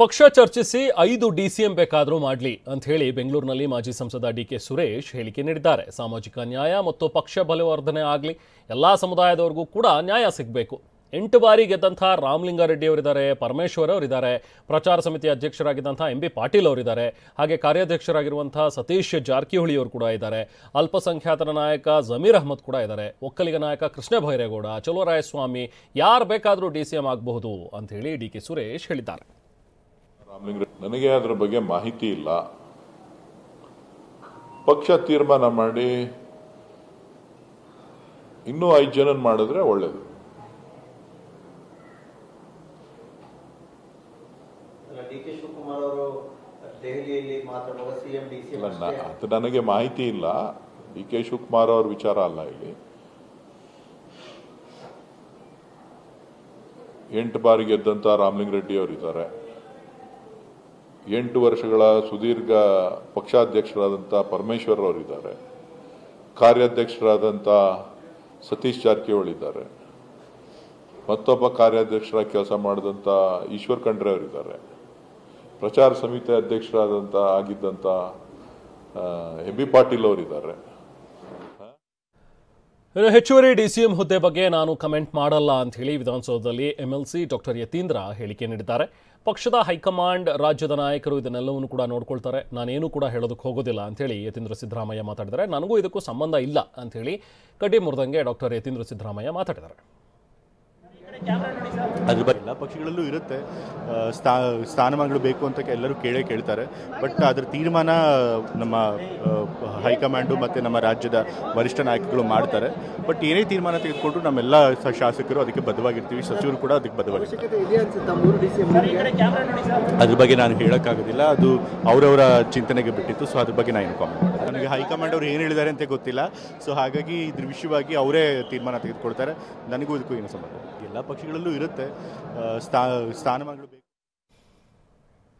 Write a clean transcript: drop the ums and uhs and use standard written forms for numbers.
ಪಕ್ಷ ಚರ್ಚಿಸಿ 5 ಡಿಸಿಎಂ ಬೇಕಾದರೂ ಮಾಡಲಿ ಅಂತ ಹೇಳಿ ಬೆಂಗಳೂರಿನಲ್ಲಿ ಮಾಜಿ ಸಂಸದ ಡಿಕೆ ಸುರೇಶ್ ಹೇಳಿಕೆ ನೀಡಿದ್ದಾರೆ. ಸಾಮಾಜಿಕ ನ್ಯಾಯ ಮತ್ತು ಪಕ್ಷ ಬಲವರ್ಧನೆ ಆಗಲಿ, ಎಲ್ಲ ಸಮುದಾಯದವರಿಗೂ ಕೂಡ ನ್ಯಾಯ ಸಿಗಬೇಕು. 8 ಬಾರಿ ಗೆದ್ದಂಥ ರಾಮಲಿಂಗಾರೆಡ್ಡಿ ಅವರಿದ್ದಾರೆ, ಪರಮೇಶ್ವರ್ ಅವರಿದ್ದಾರೆ, ಪ್ರಚಾರ ಸಮಿತಿ ಅಧ್ಯಕ್ಷರಾಗಿದ್ದಂಥ MB ಪಾಟೀಲ್ ಅವರಿದ್ದಾರೆ, ಹಾಗೆ ಕಾರ್ಯಾಧ್ಯಕ್ಷರಾಗಿರುವಂಥ ಸತೀಶ್ ಜಾರಕಿಹೊಳಿ ಅವರು ಕೂಡ ಇದ್ದಾರೆ, ಅಲ್ಪಸಂಖ್ಯಾತರ ನಾಯಕ ಜಮೀರ್ ಅಹ್ಮದ್ ಕೂಡ ಇದ್ದಾರೆ, ಒಕ್ಕಲಿಗ ನಾಯಕ ಕೃಷ್ಣ ಬೈರೇಗೌಡ, ಚಲುವರಾಯಸ್ವಾಮಿ, ಯಾರು ಬೇಕಾದರೂ ಡಿಸಿಎಂ ಆಗಬಹುದು ಅಂತ ಹೇಳಿ ಡಿಕೆ ಸುರೇಶ್ ಹೇಳಿದ್ದಾರೆ. ನನಗೆ ಅದರ ಬಗ್ಗೆ ಮಾಹಿತಿ ಇಲ್ಲ. ಪಕ್ಷ ತೀರ್ಮಾನ ಮಾಡಿ ಇನ್ನೂ 5 ಜನ ಮಾಡಿದ್ರೆ ಒಳ್ಳೇದು. ಅದು ನನಗೆ ಮಾಹಿತಿ ಇಲ್ಲ. DK ಶಿವಕುಮಾರ್ ಅವ್ರ ವಿಚಾರ ಅಲ್ಲ. ಇಲ್ಲಿ 8 ಬಾರಿ ಗೆದ್ದಂತ ರಾಮಲಿಂಗಾರೆಡ್ಡಿ ಅವರಿದ್ದಾರೆ, 8 ವರ್ಷಗಳ ಸುದೀರ್ಘ ಪಕ್ಷಾಧ್ಯಕ್ಷರಾದಂಥ ಪರಮೇಶ್ವರ್ ಅವರಿದ್ದಾರೆ, ಕಾರ್ಯಾಧ್ಯಕ್ಷರಾದಂಥ ಸತೀಶ್ ಜಾರಕಿಹೊಳಿ ಇದ್ದಾರೆ, ಮತ್ತೊಬ್ಬ ಕಾರ್ಯಾಧ್ಯಕ್ಷರಾಗಿ ಕೆಲಸ ಮಾಡಿದಂಥ ಈಶ್ವರ್ ಖಂಡ್ರೆ ಅವರಿದ್ದಾರೆ, ಪ್ರಚಾರ ಸಮಿತಿ ಅಧ್ಯಕ್ಷರಾದಂಥ ಆಗಿದ್ದಂಥ MB ಪಾಟೀಲ್ ಅವರಿದ್ದಾರೆ. ಇನ್ನು ಹೆಚ್ಚುವರಿ ಡಿಸಿಎಂ ಹುದ್ದೆ ಬಗ್ಗೆ ನಾನು ಕಮೆಂಟ್ ಮಾಡಲ್ಲ ಅಂತ ಹೇಳಿ ವಿಧಾನಸೌಧದಲ್ಲಿ MLC ಡಾಕ್ಟರ್ ಯತೀಂದ್ರ ಹೇಳಿಕೆ ನೀಡಿದ್ದಾರೆ. ಪಕ್ಷದ ಹೈಕಮಾಂಡ್, ರಾಜ್ಯದ ನಾಯಕರು ಇದನ್ನೆಲ್ಲವನ್ನು ಕೂಡ ನೋಡ್ಕೊಳ್ತಾರೆ, ನಾನೇನು ಕೂಡ ಹೇಳೋದಕ್ಕೆ ಹೋಗೋದಿಲ್ಲ ಅಂತೇಳಿ ಯತೀಂದ್ರ ಸಿದ್ದರಾಮಯ್ಯ ಮಾತಾಡಿದ್ದಾರೆ. ನನಗೂ ಇದಕ್ಕೂ ಸಂಬಂಧ ಇಲ್ಲ ಅಂಥೇಳಿ ಕಡ್ಡಿ ಮುರಿದಂಗೆ ಡಾಕ್ಟರ್ ಯತೀಂದ್ರ ಸಿದ್ದರಾಮಯ್ಯ ಮಾತಾಡಿದ್ದಾರೆ. ಅದ್ರ ಬಗ್ಗೆ ಎಲ್ಲ ಪಕ್ಷಗಳಲ್ಲೂ ಇರುತ್ತೆ, ಸ್ಥಾನಮಾನಗಳು ಬೇಕು ಅಂತ ಎಲ್ಲರೂ ಕೇಳ್ತಾರೆ. ಬಟ್ ಅದರ ತೀರ್ಮಾನ ನಮ್ಮ ಹೈಕಮಾಂಡು ಮತ್ತು ನಮ್ಮ ರಾಜ್ಯದ ವರಿಷ್ಠ ನಾಯಕರು ಮಾಡ್ತಾರೆ. ಬಟ್ ಏನೇ ತೀರ್ಮಾನ ತೆಗೆದುಕೊಂಡ್ರು ನಮ್ಮೆಲ್ಲ ಶಾಸಕರು ಅದಕ್ಕೆ ಬದ್ಧವಾಗಿರ್ತೀವಿ, ಸಚಿವರು ಕೂಡ ಅದಕ್ಕೆ ಬದ್ಧವಾಗಿರ್ತಾರೆ. ಅದ್ರ ಬಗ್ಗೆ ನಾನು ಹೇಳೋಕ್ಕಾಗೋದಿಲ್ಲ, ಅದು ಅವರವರ ಚಿಂತನೆಗೆ ಬಿಟ್ಟಿತ್ತು. ಸೊ ಅದ್ರ ಬಗ್ಗೆ ನಾನು ಕಾಮೆಂಟ್ ಮಾಡಿದೆ. ನನಗೆ ಹೈಕಮಾಂಡ್ ಅವರು ಏನು ಹೇಳಿದ್ದಾರೆ ಅಂತ ಗೊತ್ತಿಲ್ಲ. ಸೊ ಹಾಗಾಗಿ ಇದ್ರ ವಿಷಯವಾಗಿ ಅವರೇ ತೀರ್ಮಾನ ತೆಗೆದುಕೊಳ್ತಾರೆ. ನನಗೂ ಇದಕ್ಕೂ ಏನು ಸಂಬಂಧ. ಎಲ್ಲ ಪಕ್ಷಗಳಲ್ಲೂ ಇರುತ್ತೆ, ಸ್ಥಾನಮಾನಗಳು ಬೇಕು.